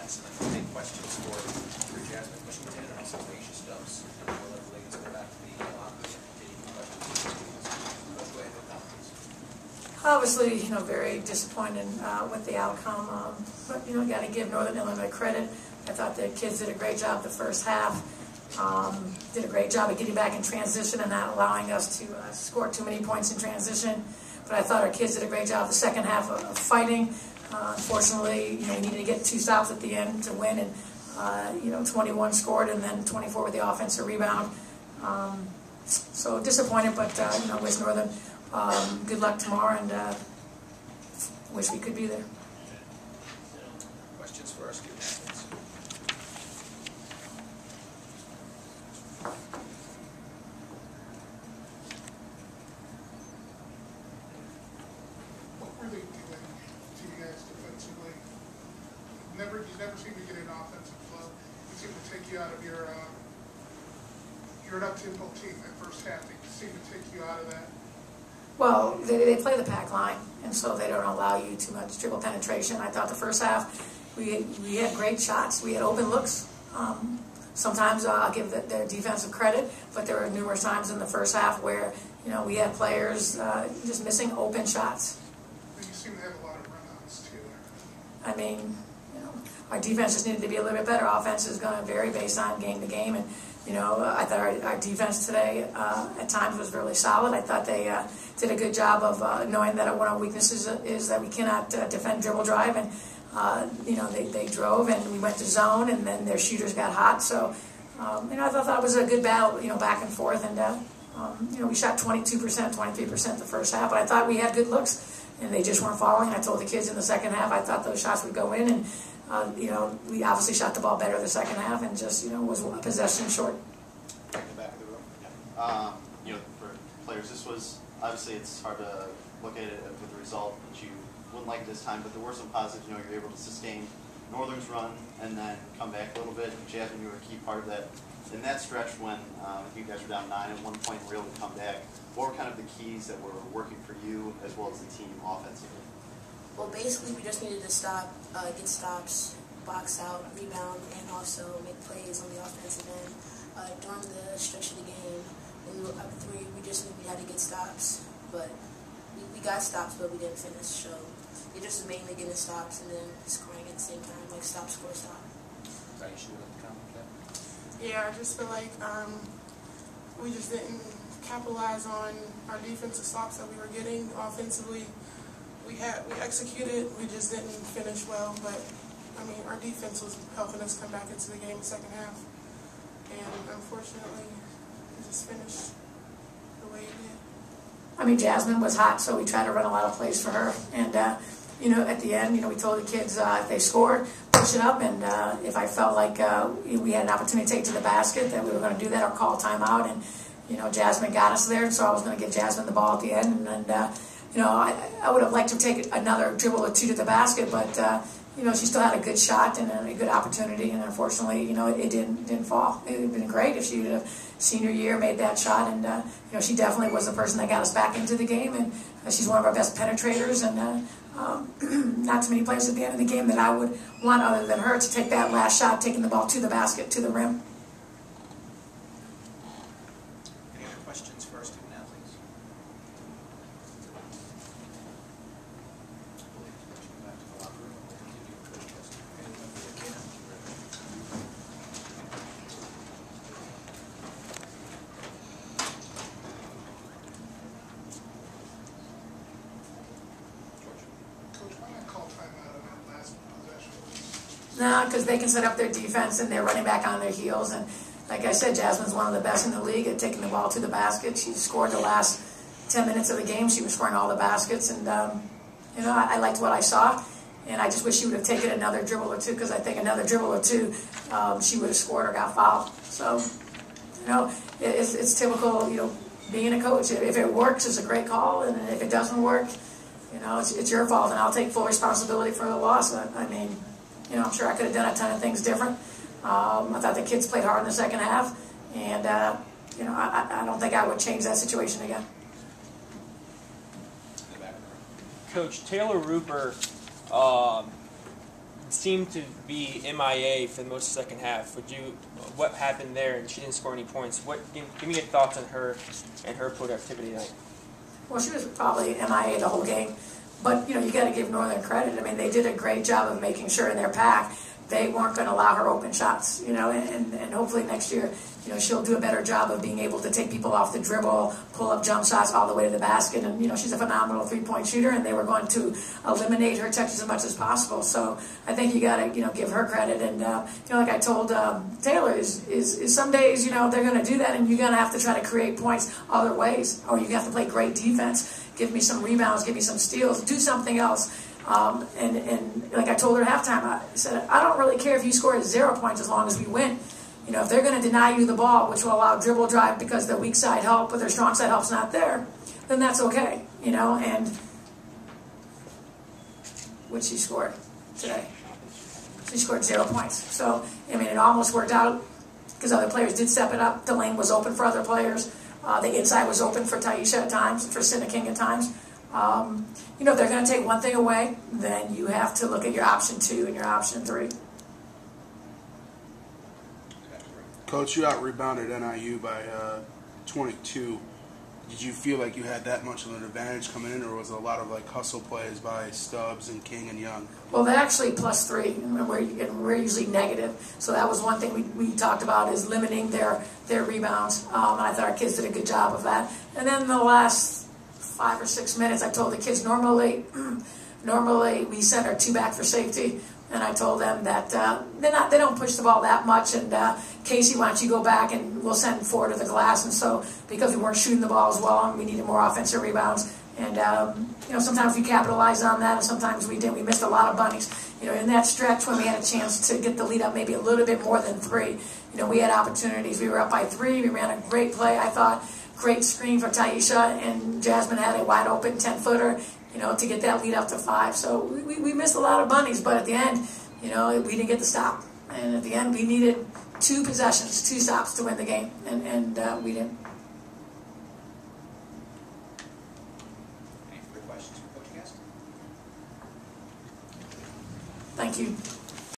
defense. And I think questions for Jasmine Washington and also Asia Stubbs. And we'll let the ladies go back to the locker room and take questions. Go ahead with that, please. Obviously, very disappointed with the outcome. But, got to give Northern Illinois credit. I thought the kids did a great job the first half. Did a great job of getting back in transition and not allowing us to score too many points in transition. But I thought our kids did a great job the second half of fighting. Unfortunately, we needed to get 2 stops at the end to win, and 21 scored, and then 24 with the offensive rebound. So disappointed, but wish Northern good luck tomorrow, and wish we could be there. Questions for our student athletes? What were they doing to you guys defensively? You never seem to get an offensive flow. It seemed to take you out of you're an up-tempo team that first half. They seem to take you out of that. Well, they play the pack line, and so they don't allow you too much dribble penetration. I thought the first half we had great shots. We had open looks. Sometimes I'll give their defensive credit, but there were numerous times in the first half where we had players just missing open shots. But you seem to have a lot of run-outs too. I mean, our defense just needed to be a little bit better. Offense is going to vary based on game to game, and I thought our defense today at times was really solid. I thought they did a good job of knowing that one of our weaknesses is that we cannot defend dribble drive, and they drove and we went to zone, and then their shooters got hot. So I thought that was a good battle, back and forth, and we shot 22%, 23% the first half, but I thought we had good looks, and they just weren't following. I told the kids in the second half I thought those shots would go in, and we obviously shot the ball better the second half, and just was a possession short. In the back of the room. Yeah. For players, this was obviously it's hard to look at it with the result that you wouldn't like this time, but there were some positives. You're able to sustain Northern's run and then come back a little bit. Jasmine, you were a key part of that. In that stretch when you guys were down 9 at one point and were able to come back, what were kind of the keys that were working for you as well as the team offensively? Well, basically, we just needed to get stops, box out, rebound, and also make plays on the offensive end. During the stretch of the game, when we were up 3, we just knew we had to get stops. But we got stops, but we didn't finish. So it just was mainly getting stops and then scoring at the same time, like stop, score, stop. Yeah, I just feel like we just didn't capitalize on our defensive stops that we were getting offensively. We executed, we just didn't finish well, but I mean our defense was helping us come back into the game the second half, and unfortunately we just finished the way it did. I mean, Jasmine was hot, so we tried to run a lot of plays for her, and at the end, we told the kids if they scored, push it up, and if I felt like we had an opportunity to take it to the basket, that we were going to do that or call timeout, and Jasmine got us there, so I was going to give Jasmine the ball at the end, and I would have liked to take another dribble or 2 to the basket, but she still had a good shot and a good opportunity, and unfortunately, it didn't fall. It would have been great if she would have senior year made that shot, and she definitely was the person that got us back into the game, and she's one of our best penetrators, and not too many players at the end of the game that I would want other than her to take that last shot, taking the ball to the basket, to the rim. Any other questions for our student athletes? Back to the locker room. We'll continue with Jodi Kest and Jodi Kest. No, because they can set up their defense and they're running back on their heels. And like I said, Jasmine's one of the best in the league at taking the ball to the basket. She scored the last 10 minutes of the game. She was scoring all the baskets. And, I liked what I saw. And I just wish she would have taken another dribble or 2, because I think another dribble or 2, she would have scored or got fouled. So, it's typical, being a coach. If it works, it's a great call. And if it doesn't work, it's your fault. And I'll take full responsibility for the loss. I mean, I'm sure I could have done a ton of things different. I thought the kids played hard in the second half, and I don't think I would change that situation again. Coach, Taylor Rupert seemed to be MIA for the most of the second half. What happened there? And she didn't score any points. Give me your thoughts on her and her productivity tonight. Well, she was probably MIA the whole game. But, you got to give Northern credit. I mean, they did a great job of making sure in their pack they weren't going to allow her open shots, and hopefully next year, she'll do a better job of being able to take people off the dribble, pull up jump shots all the way to the basket, and, she's a phenomenal three-point shooter, and they were going to eliminate her touches as much as possible. So I think you got to, give her credit, and, like I told Taylor, is some days, they're going to do that, and you're going to have to try to create points other ways, or you have to play great defense, give me some rebounds, give me some steals, do something else. And like I told her at halftime, I said, I don't really care if you score 0 points as long as we win. If they're going to deny you the ball, which will allow dribble drive because their weak side help, but their strong side help's not there, then that's okay, and what she scored today. She scored 0 points. So, I mean, it almost worked out because other players did step it up. The lane was open for other players. The inside was open for Taisha at times, for Cinna King at times. If they're going to take one thing away, then you have to look at your option 2 and your option 3. Coach, you out-rebounded NIU by 22. Did you feel like you had that much of an advantage coming in, or was it a lot of hustle plays by Stubbs and King and Young? Well, they're actually +3, and we're usually negative. So that was one thing we talked about, is limiting their rebounds. And I thought our kids did a good job of that. And then the last 5 or 6 minutes, I told the kids normally we send our 2 back for safety, and I told them that they don't push the ball that much, and Casey, why don't you go back and we'll send 4 to the glass. And so because we weren't shooting the ball as well and we needed more offensive rebounds, and sometimes we capitalized on that and sometimes we didn't. We missed a lot of bunnies. In that stretch when we had a chance to get the lead up maybe a little bit more than 3, we had opportunities. We were up by 3. We ran a great play, I thought. Great screen for Taisha, and Jasmine had a wide open 10-footer, to get that lead up to 5. So we missed a lot of bunnies, but at the end, we didn't get the stop. And at the end, we needed 2 possessions, 2 stops to win the game, and we didn't. Any further questions for Coach Kest? Thank you.